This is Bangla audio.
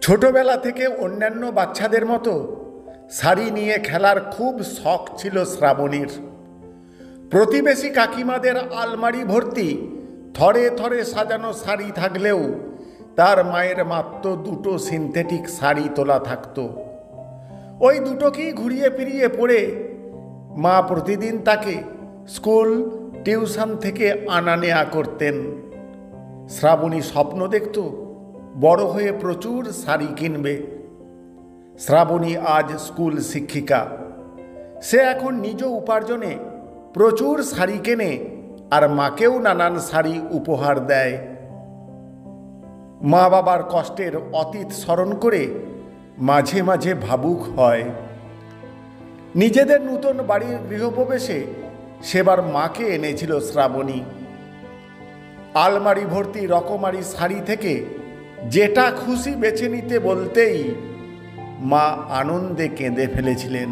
ছোটবেলা থেকে অন্যান্য বাচ্চাদের মতো শাড়ি নিয়ে খেলার খুব শখ ছিল শ্রাবণীর। প্রতিবেশী কাকিমাদের আলমারি ভর্তি থরে থরে সাজানো শাড়ি থাকলেও তার মায়ের মাত্র দুটো সিনথেটিক শাড়ি তোলা থাকতো। ওই দুটোকেই ঘুরিয়ে ফিরিয়ে পরে মা প্রতিদিন তাকে স্কুল টিউশন থেকে আনা নেয়া করতেন। শ্রাবণী স্বপ্ন দেখত বড় হয়ে প্রচুর শাড়ি কিনবে। শ্রাবণী আজ স্কুল শিক্ষিকা। সে এখন নিজ উপার্জনে প্রচুর শাড়ি কেনে আর মাকেও নানান শাড়ি উপহার দেয়। মা বাবার কষ্টের অতীত স্মরণ করে মাঝে মাঝে ভাবুক হয়। নিজেদের নূতন বাড়ির গৃহপ্রবেশে সেবার মাকে এনেছিল শ্রাবণী। আলমারি ভর্তি রকমারি শাড়ি থেকে যেটা খুশি বেছে নিতে বলতেই মা আনন্দে কেঁদে ফেলেছিলেন।